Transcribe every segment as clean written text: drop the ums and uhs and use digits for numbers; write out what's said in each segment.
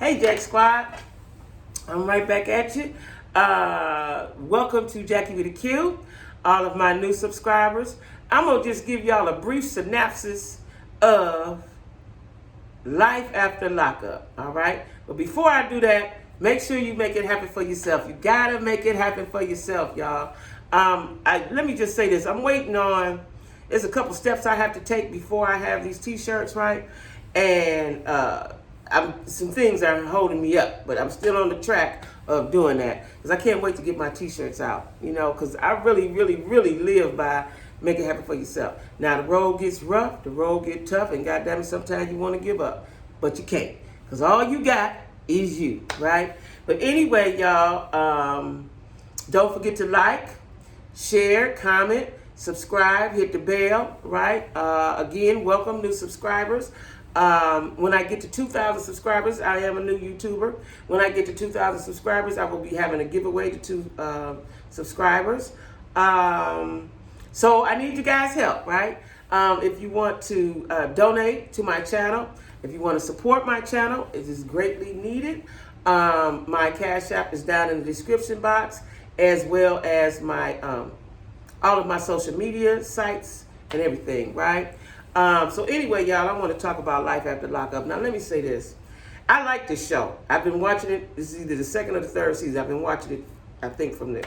Hey, Jack Squad. I'm right back at you. Welcome to Jacquie with a Q. All of my new subscribers. I'm going to just give y'all a brief synopsis of life after lockup. All right? But before I do that, make sure you make it happen for yourself. You got to make it happen for yourself, y'all. Let me just say this. I'm waiting on, there's a couple steps I have to take before I have these t-shirts, right? And some things are holding me up, but I'm still on the track of doing that because I can't wait to get my t-shirts out, because I really live by make it happen for yourself. Now, the road gets rough, the road gets tough, and goddamn it, sometimes you want to give up, but you can't because all you got is you, right? But anyway, y'all, don't forget to like, share, comment, subscribe, hit the bell, right? Again, welcome new subscribers. When I get to 2,000 subscribers, I am a new YouTuber. When I get to 2,000 subscribers, I will be having a giveaway to 2 subscribers. So I need you guys' help, right? If you want to donate to my channel, if you want to support my channel, it is greatly needed. My Cash App is down in the description box, as well as my all of my social media sites and everything, right? So anyway, y'all, I want to talk about life after lockup. Now, let me say this. I like this show. I've been watching it. This is either the second or the third season. I've been watching it, I think, from the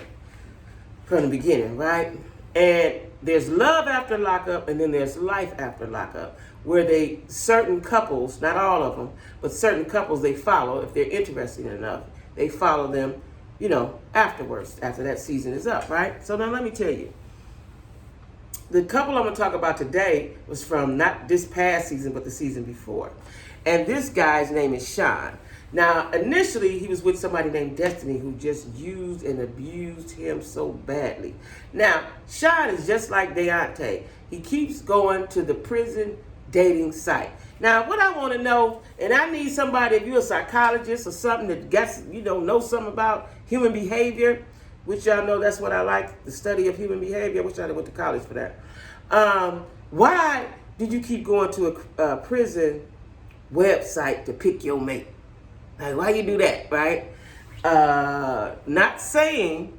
beginning, right? And there's love after lockup, and then there's life after lockup, where certain couples, not all of them, but certain couples they follow, if they're interesting enough, they follow them, afterwards, after that season is up, right? So now let me tell you. The couple I'm going to talk about today was from not this past season, but the season before. And this guy's name is Sean. Now, initially, he was with somebody named Destiny who just used and abused him so badly. Now, Sean is just like Deontay. He keeps going to the prison dating site. Now, what I want to know, and I need somebody, if you're a psychologist or something that gets, knows something about human behavior, which y'all know that's what I like, the study of human behavior. I wish I went to college for that. Why did you keep going to a prison website to pick your mate? Like, why you do that, right? Not saying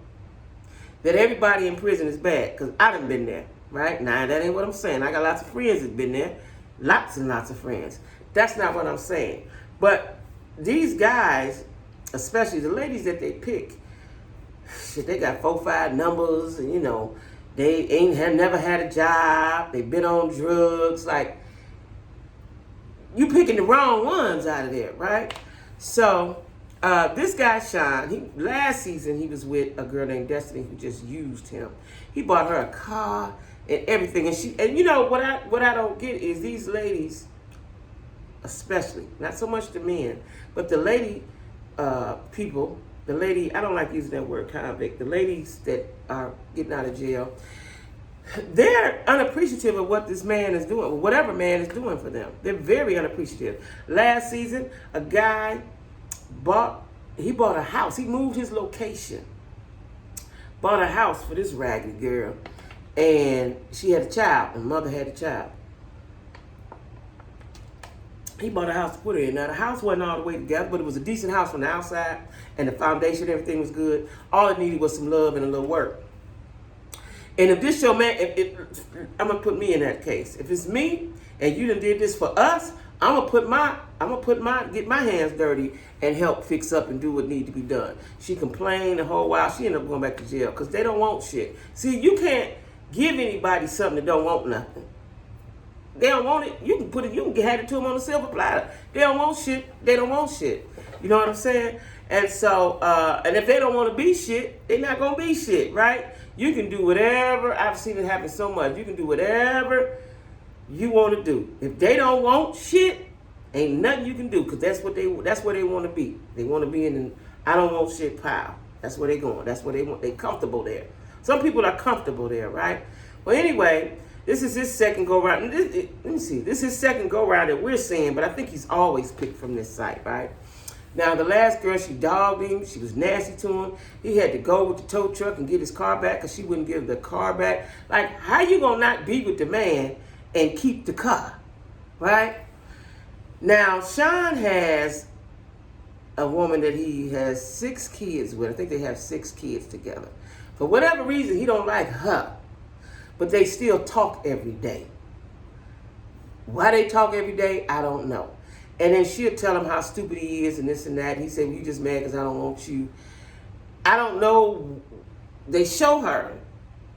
that everybody in prison is bad, because I done been there, right? Now, that ain't what I'm saying. I got lots of friends that been there. Lots and lots of friends. That's not what I'm saying. But these guys, especially the ladies that they pick, shit, they got 4, 5 numbers, and they never had a job. They've been on drugs. Like, you picking the wrong ones out of there, right? So this guy Sean, last season he was with a girl named Destiny who just used him. He bought her a car and everything, and what I don't get is these ladies, especially not so much the men, but the lady people. The lady, I don't like using that word convict, the ladies that are getting out of jail, they're unappreciative of what this man is doing, whatever man is doing for them. They're very unappreciative. Last season, a guy bought a house. He moved his location, bought a house for this ragged girl, and she had a child, and mother had a child. He bought a house to put her in. Now, the house wasn't all the way together, but it was a decent house from the outside, and the foundation, everything was good. All it needed was some love and a little work. And if this your man, I'm gonna put me in that case. If it's me and you done did this for us, I'm gonna get my hands dirty and help fix up and do what need to be done. She complained the whole while. She ended up going back to jail because they don't want shit. See, you can't give anybody something that don't want nothing. They don't want it. You can hand it to them on a silver platter. They don't want shit. They don't want shit. You know what I'm saying? And so, and if they don't want to be shit, they're not going to be shit, right? You can do whatever. I've seen it happen so much. You can do whatever you want to do. If they don't want shit, ain't nothing you can do, because that's where they want to be. They want to be in an I don't want shit pile. That's where they going. That's where they want. They comfortable there. Some people are comfortable there, right? Well, anyway, this is his second go-round. Let me see. This is his second go-round that we're seeing, but I think he's always picked from this site, right? Now, the last girl, she dogged him. She was nasty to him. He had to go with the tow truck and get his car back because she wouldn't give the car back. Like, how you going to not be with the man and keep the car, right? Now, Sean has a woman that he has 6 kids with. I think they have 6 kids together. For whatever reason, he don't like her. But they still talk every day. Why they talk every day, I don't know. And then she'll tell him how stupid he is and this and that. And he said, well, you just mad because I don't want you. I don't know. They show her.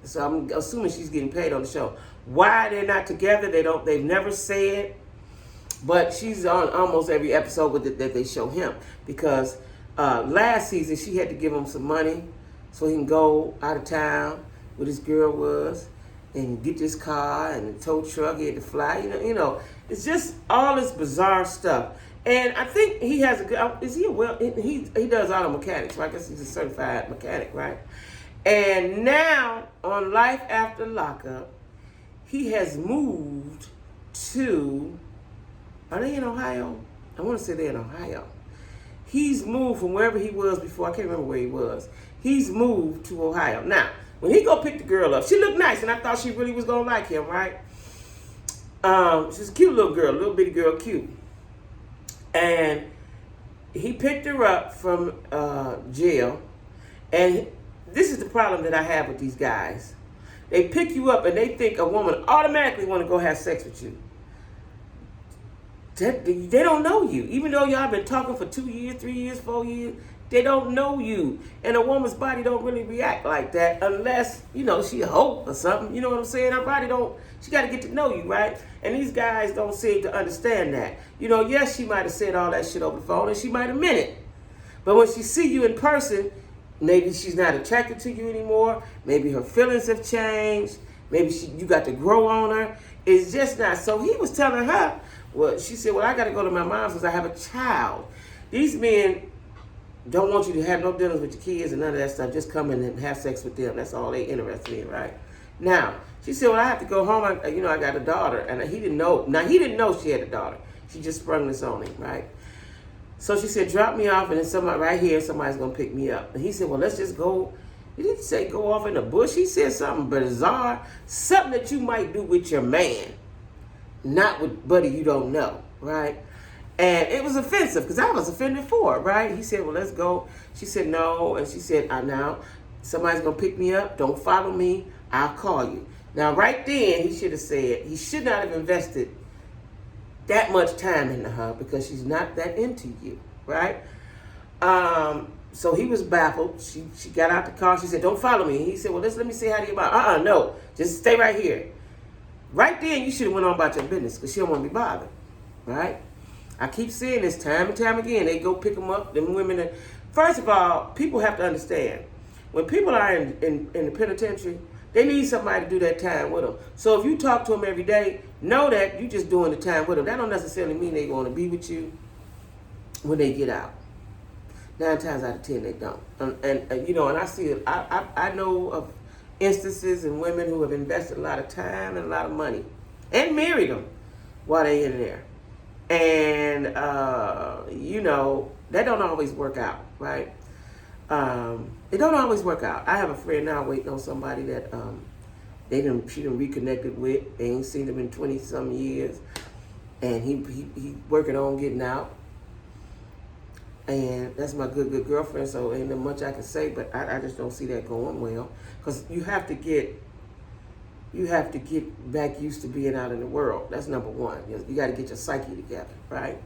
So I'm assuming she's getting paid on the show. Why they're not together, they've never said. But she's on almost every episode with that they show him. Because last season, she had to give him some money so he can go out of town where this girl was and get this car and the tow truck. He had to fly. You know, it's just all this bizarre stuff. And I think he has a good, is he a well, he does auto mechanics, right? I guess he's a certified mechanic, right? And now on Life After Lockup, he has moved to, are they in Ohio? I want to say they're in Ohio. He's moved from wherever he was before. I can't remember where he was. He's moved to Ohio. Now, when he go pick the girl up, she looked nice, and I thought she really was going to like him, right? She's a cute little girl, little bitty girl, cute. And he picked her up from jail. And this is the problem that I have with these guys. They pick you up, and they think a woman automatically want to go have sex with you. They don't know you. Even though y'all been talking for 2 years, 3 years, 4 years, they don't know you. And a woman's body don't really react like that unless, you know, she a hoe or something. You know what I'm saying? Her body don't, she got to get to know you, right? And these guys don't seem to understand that. You know, yes, she might have said all that shit over the phone, and she might have meant it. But when she see you in person, maybe she's not attracted to you anymore. Maybe her feelings have changed. Maybe you got to grow on her. It's just not. So he was telling her, well, she said, well, I got to go to my mom's because I have a child. These men don't want you to have no dinners with your kids and none of that stuff. Just come in and have sex with them. That's all they interested in, right? Now, she said, well, I have to go home. I got a daughter. And he didn't know. Now, he didn't know she had a daughter. She just sprung this on him, right? So she said, drop me off, and then somebody right here, somebody's going to pick me up. And he said, well, let's just go. He didn't say go off in the bush. He said something bizarre, something that you might do with your man, not with buddy you don't know, right? And it was offensive because I was offended for it, right? He said, well, let's go. She said, no. And she said, now, somebody's going to pick me up. Don't follow me. I'll call you. Now, right then, he should have said, he should not have invested that much time into her because she's not that into you, right? So he was baffled. She got out the car. She said, don't follow me. He said, well, let me say hi to your mom. No, just stay right here. Right then, you should have went on about your business because she don't want to be bothered, right? I keep seeing this time and time again. They go pick them up, them women. First of all, people have to understand, when people are in the penitentiary, they need somebody to do that time with them. So if you talk to them every day, know that you're just doing the time with them. That don't necessarily mean they're going to be with you when they get out. 9 times out of 10, they don't. And I see it. I know of instances and women who have invested a lot of time and a lot of money and married them while they're in there. And, that don't always work out, right? It don't always work out. I have a friend now waiting on somebody that she done reconnected with. They ain't seen him in 20-some years. And he working on getting out. And that's my good girlfriend, so ain't much I can say, but I just don't see that going well. Because you have to get back used to being out in the world. That's number one. You got to get your psyche together, right?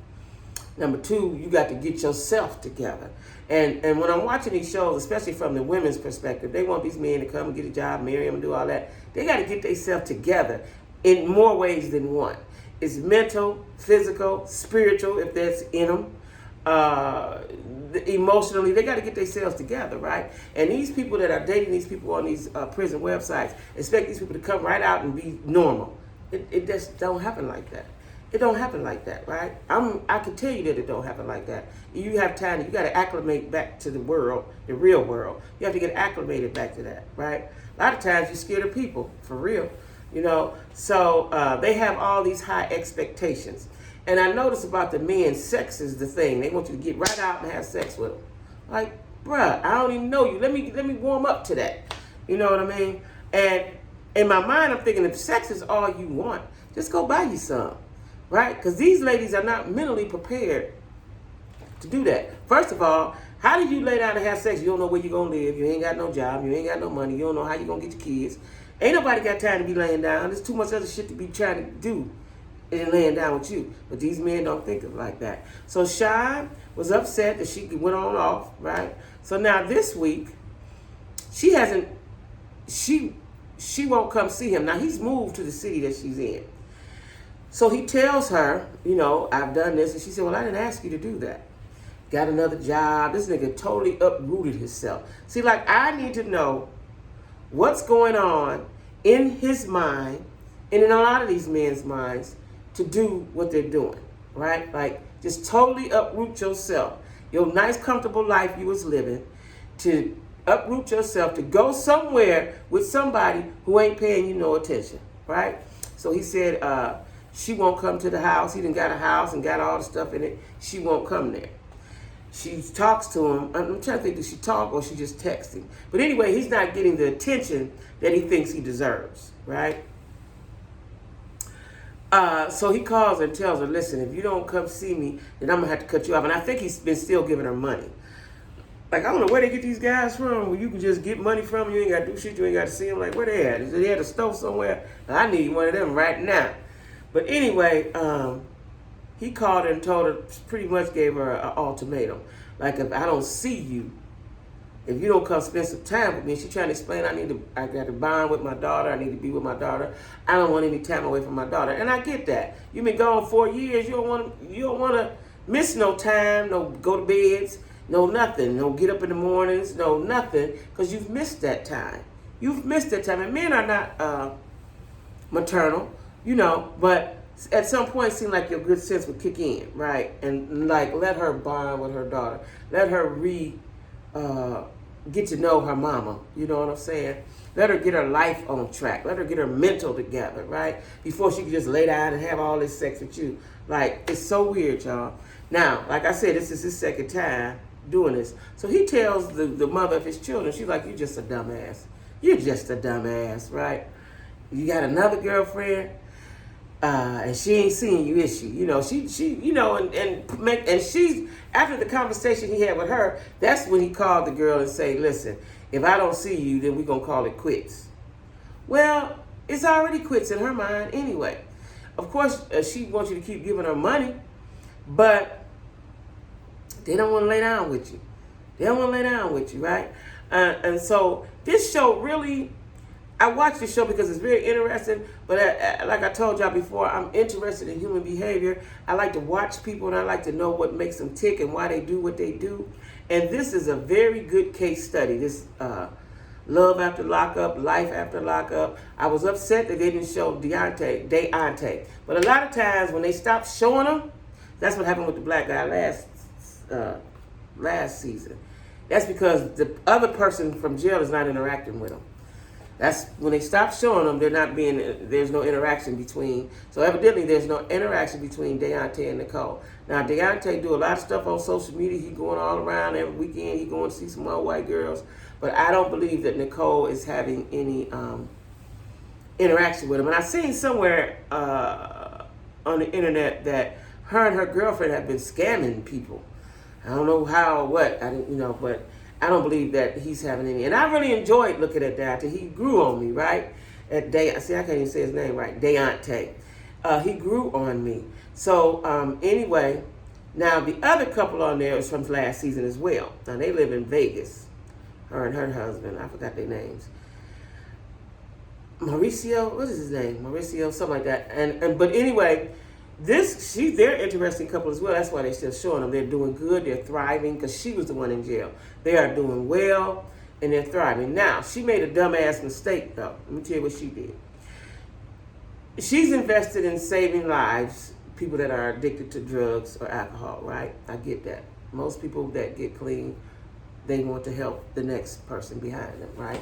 Number two, you got to get yourself together. And when I'm watching these shows, especially from the women's perspective, they want these men to come and get a job, marry them, and do all that. They got to get themselves together in more ways than one. It's mental, physical, spiritual, if that's in them. Emotionally, they got to get themselves together, right? And these people that are dating these people on these prison websites expect these people to come right out and be normal. It just don't happen like that. It don't happen like that, right? I can tell you that it don't happen like that. You have time. You got to acclimate back to the world, the real world. You have to get acclimated back to that, right? A lot of times you're scared of people, for real, So they have all these high expectations. And I notice about the men, sex is the thing. They want you to get right out and have sex with them. Like, bruh, I don't even know you. Let me warm up to that. You know what I mean? And in my mind, I'm thinking if sex is all you want, just go buy you some, right? Because these ladies are not mentally prepared to do that. First of all, how do you lay down and have sex? You don't know where you're going to live. You ain't got no job. You ain't got no money. You don't know how you're going to get your kids. Ain't nobody got time to be laying down. There's too much other shit to be trying to do and laying down with you. But these men don't think of it like that. So Sean was upset that she went on off, right? So now this week, she won't come see him. Now he's moved to the city that she's in. So he tells her, you know, I've done this. And she said, well, I didn't ask you to do that. Got another job. This nigga totally uprooted himself. See, like, I need to know what's going on in his mind and in a lot of these men's minds to do what they're doing, right? Like, just totally uproot yourself. Your nice, comfortable life you was living, to uproot yourself, to go somewhere with somebody who ain't paying you no attention, right? So he said she won't come to the house. He done got a house and got all the stuff in it. She won't come there. She talks to him. I'm trying to think, did she talk or she just texting? But anyway, he's not getting the attention that he thinks he deserves, right? So he calls her and tells her, listen, if you don't come see me, then I'm going to have to cut you off. And I think he's been still giving her money. Like, I don't know where they get these guys from, where you can just get money from. You ain't got to do shit. You ain't got to see them. Like, where they at? Is they at a store somewhere? I need one of them right now. But anyway, he called her and told her, pretty much gave her an ultimatum. Like, if I don't see you, if you don't come spend some time with me, she's trying to explain, I got to bond with my daughter. I need to be with my daughter. I don't want any time away from my daughter. And I get that. You've been gone 4 years. You don't want to miss no time, no go to beds, no nothing, no get up in the mornings, no nothing, because you've missed that time. You've missed that time. And men are not maternal, you know, but at some point it seemed like your good sense would kick in, right? And like, let her bond with her daughter. Let her get to know her mama, you know what I'm saying? Let her get her life on track. Let her get her mental together, right? Before she can just lay down and have all this sex with you. Like, it's so weird, y'all. Now, like I said, this is his second time doing this. So he tells the mother of his children, she's like, you're just a dumbass. You're just a dumbass, right? You got another girlfriend, and she ain't seeing you, is she? You know, she you know, and she's, after the conversation he had with her, that's when he called the girl and say, listen, if I don't see you, then we're going to call it quits. Well, it's already quits in her mind anyway. Of course, she wants you to keep giving her money, but they don't want to lay down with you. They don't want to lay down with you, right? And so this show really, I watch this show because it's very interesting, but like I told y'all before, I'm interested in human behavior. I like to watch people and I like to know what makes them tick and why they do what they do. And this is a very good case study, this Love After Lockup, Life After Lockup. I was upset that they didn't show Deontay. But a lot of times when they stopped showing them, that's what happened with the black guy last season. That's because the other person from jail is not interacting with them. That's when they stop showing them, there's no interaction between, so evidently there's no interaction between Deontay and Nicole. Now, Deontay do a lot of stuff on social media. He going all around every weekend. He going to see some more white girls. But I don't believe that Nicole is having any interaction with him. And I seen somewhere on the internet that her and her girlfriend have been scamming people. I don't know how or what, but I don't believe that he's having any. And I really enjoyed looking at that. He grew on me, right? I can't even say his name right. Deontay. He grew on me. So anyway, now the other couple on there is from last season as well. Now they live in Vegas. Her and her husband. I forgot their names. Mauricio, what is his name? Mauricio, something like that. But anyway, they're interesting couple as well. That's why they're still showing them. They're doing good. They're thriving because she was the one in jail. They are doing well and they're thriving. Now, she made a dumbass mistake though. Let me tell you what she did. She's invested in saving lives, people that are addicted to drugs or alcohol, right? I get that. Most people that get clean, they want to help the next person behind them, right?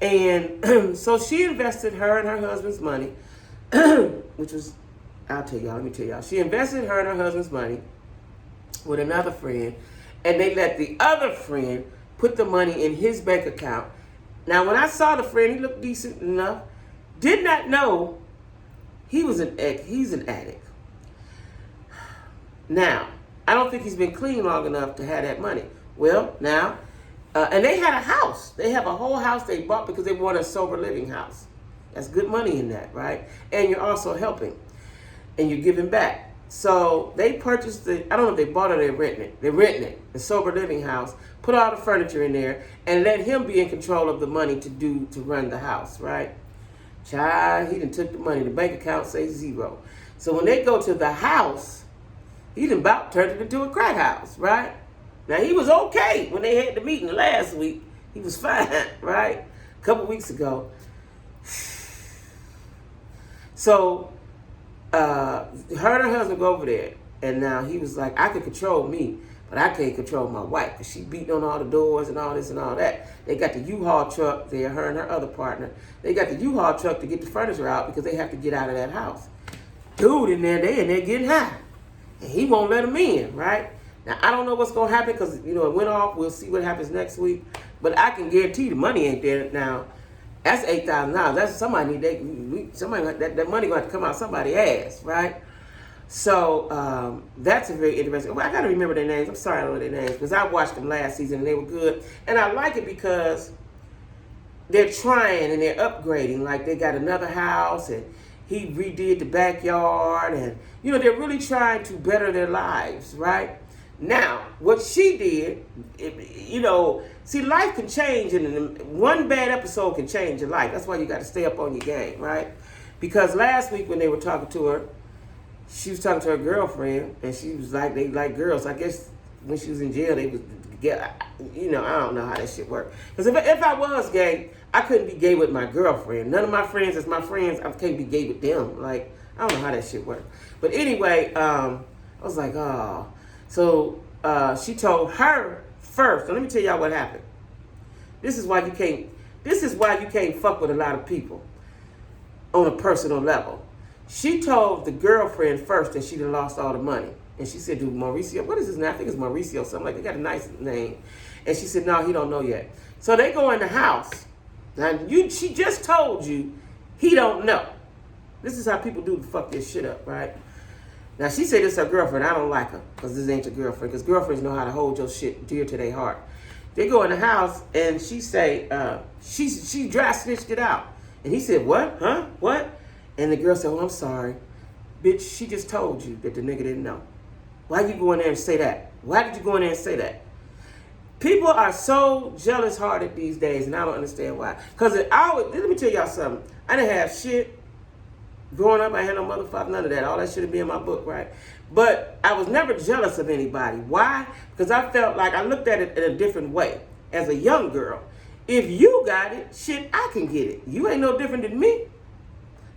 And so she invested her and her husband's money, which was, let me tell y'all. She invested her and her husband's money with another friend, and they let the other friend put the money in his bank account. Now, when I saw the friend, he looked decent enough. Did not know he's an addict. Now, I don't think he's been clean long enough to have that money. Well, now, and they had a house. They have a whole house they bought because they want a sober living house. That's good money in that, right? And you're also helping, and you're giving back. So they purchased I don't know if they bought it or they're renting it. They're renting it, the sober living house, put all the furniture in there, and let him be in control of the money to run the house, right? Child, he done took the money. The bank account says 0. So when they go to the house, he done about turned it into a crack house, right? Now, he was okay when they had the meeting last week. He was fine, right? A couple weeks ago. So, her and her husband go over there, and now he was like, I can control me, but I can't control my wife, because she beating on all the doors and all this and all that. They got the U-Haul truck there, her and her other partner. They got the U-Haul truck to get the furniture out because they have to get out of that house. Dude in there, they in there getting high. And he won't let them in, right? Now, I don't know what's going to happen because, it went off. We'll see what happens next week. But I can guarantee the money ain't there now. That's $8,000. That's somebody that money going to come out somebody's ass, right? So that's a very interesting. Well, I got to remember their names. I'm sorry I don't know their names because I watched them last season and they were good. And I like it because they're trying and they're upgrading. Like they got another house and he redid the backyard and, they're really trying to better their lives, right? Now, what she did, see, life can change and one bad episode can change your life. That's why you got to stay up on your game, right? Because last week when they were talking to her, she was talking to her girlfriend and she was like, they like girls. I guess when she was in jail, they was, I don't know how that shit worked. Because if I was gay, I couldn't be gay with my girlfriend. None of my friends is my friends. I can't be gay with them. Like, I don't know how that shit worked. But anyway, I was like, oh. So she told her first. So let me tell y'all what happened. This is why you can't fuck with a lot of people on a personal level. She told the girlfriend first that she done lost all the money. And she said to Mauricio, what is his name? I think it's Mauricio, something like that. They got a nice name. And she said, no, he don't know yet. So they go in the house. Now, she just told you he don't know. This is how people do to fuck this shit up, right? Now, she said this is her girlfriend. I don't like her because this ain't your girlfriend. Because girlfriends know how to hold your shit dear to their heart. They go in the house and she say, she dry snitched it out. And he said, what? Huh? What? And the girl said, oh, I'm sorry. Bitch, she just told you that the nigga didn't know. Why you go in there and say that? Why did you go in there and say that? People are so jealous-hearted these days, and I don't understand why. Because let me tell y'all something. I didn't have shit. Growing up, I had no motherfucker, none of that. All that should be in my book, right? But I was never jealous of anybody. Why? Because I felt like I looked at it in a different way. As a young girl, if you got it, shit, I can get it. You ain't no different than me.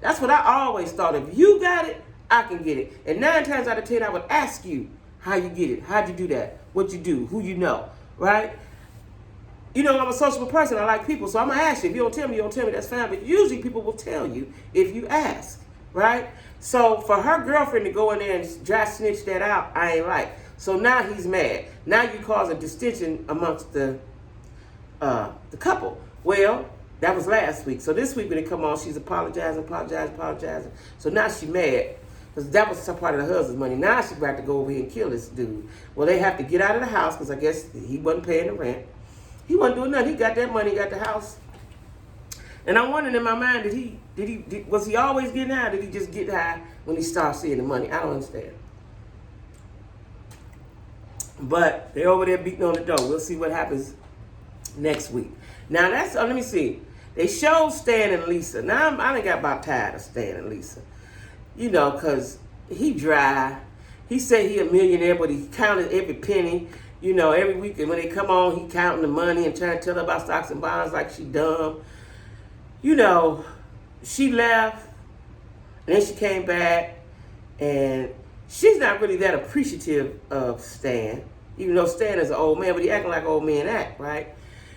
That's what I always thought. If you got it, I can get it. And 9 times out of 10, I would ask you how you get it. How'd you do that? What you do? Who you know? Right? I'm a sociable person. I like people. So I'm going to ask you. If you don't tell me, you don't tell me. That's fine. But usually people will tell you if you ask. Right? So for her girlfriend to go in there and dry snitch that out, I ain't like. So now he's mad. Now you cause a distinction amongst the couple. Well, that was last week. So this week when it come on, she's apologizing. So now she mad. Because that was some part of the husband's money. Now she's about to go over here and kill this dude. Well, they have to get out of the house because I guess he wasn't paying the rent. He wasn't doing nothing. He got that money, got the house. And I'm wondering in my mind, was he always getting high? Did he just get high when he started seeing the money? I don't understand. But they're over there beating on the door. We'll see what happens next week. Now let me see. They showed Stan and Lisa. Now I done got about tired of Stan and Lisa. Because he dry. He said he a millionaire, but he counted every penny. Every week when they come on, he counting the money and trying to tell her about stocks and bonds like she dumb. She left, and then she came back, and she's not really that appreciative of Stan, even though Stan is an old man, but he acting like old men act, right?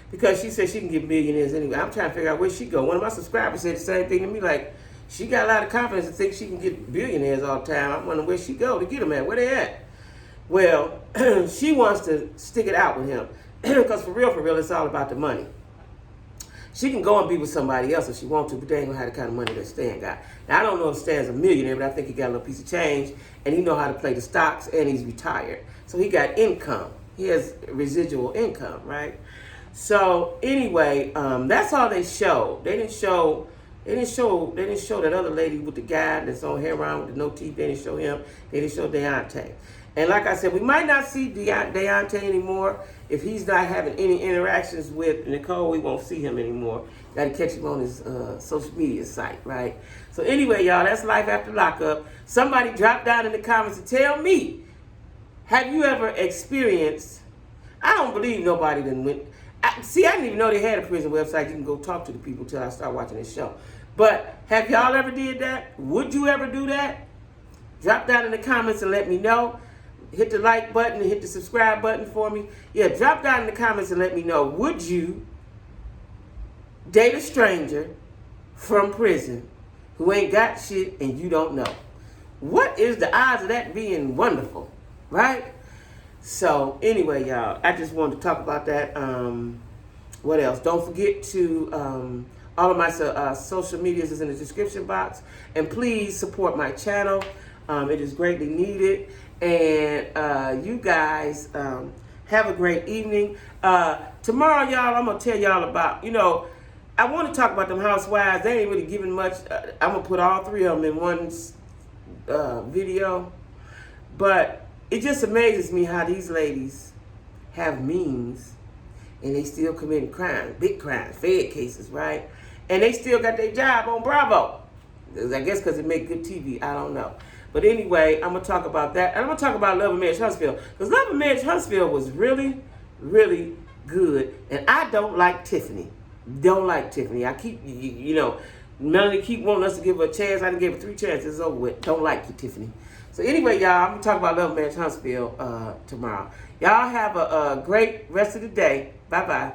Because she said she can get millionaires anyway. I'm trying to figure out where she go. One of my subscribers said the same thing to me, like, she got a lot of confidence to think she can get billionaires all the time. I'm wondering where she go to get them at. Where they at? Well, she wants to stick it out with him. Because for real, it's all about the money. She can go and be with somebody else if she wants to, but they ain't going to have the kind of money that Stan got. Now, I don't know if Stan's a millionaire, but I think he got a little piece of change, and he know how to play the stocks, and he's retired. So he got income. He has residual income, right? So anyway, that's all they showed. They didn't show that other lady with the guy that's on hair around with the no teeth. They didn't show him. They didn't show Deontay. And like I said, we might not see Deontay anymore. If he's not having any interactions with Nicole, we won't see him anymore. Got to catch him on his social media site, right? So anyway, y'all, that's life after lockup. Somebody drop down in the comments and tell me, have you ever experienced, I don't believe nobody done went, I didn't even know they had a prison website. You can go talk to the people till I start watching this show. But have y'all ever did that? Would you ever do that? Drop down in the comments and let me know. Hit the like button and hit the subscribe button for me. Yeah, drop down in the comments and let me know. Would you date a stranger from prison who ain't got shit and you don't know? What is the odds of that being wonderful, right? So anyway, y'all, I just wanted to talk about that. What else? Don't forget to, all of my social medias is in the description box. And please support my channel. It is greatly needed. And you guys have a great evening. Tomorrow, y'all, I'm going to tell y'all about, I want to talk about them housewives. They ain't really giving much. I'm going to put all three of them in one video. But it just amazes me how these ladies have means and they still committing crimes, big crimes, Fed cases, right? And they still got their job on Bravo. I guess because it make good TV. I don't know. But anyway, I'm going to talk about that. And I'm going to talk about Love and Marriage Huntsville. Because Love and Marriage Huntsville was really, really good. And I don't like Tiffany. Don't like Tiffany. I keep, Melanie keep wanting us to give her a chance. I done gave her 3 chances. It's over with. Don't like you, Tiffany. So anyway, y'all, I'm going to talk about Love and Marriage Huntsville tomorrow. Y'all have a great rest of the day. Bye-bye.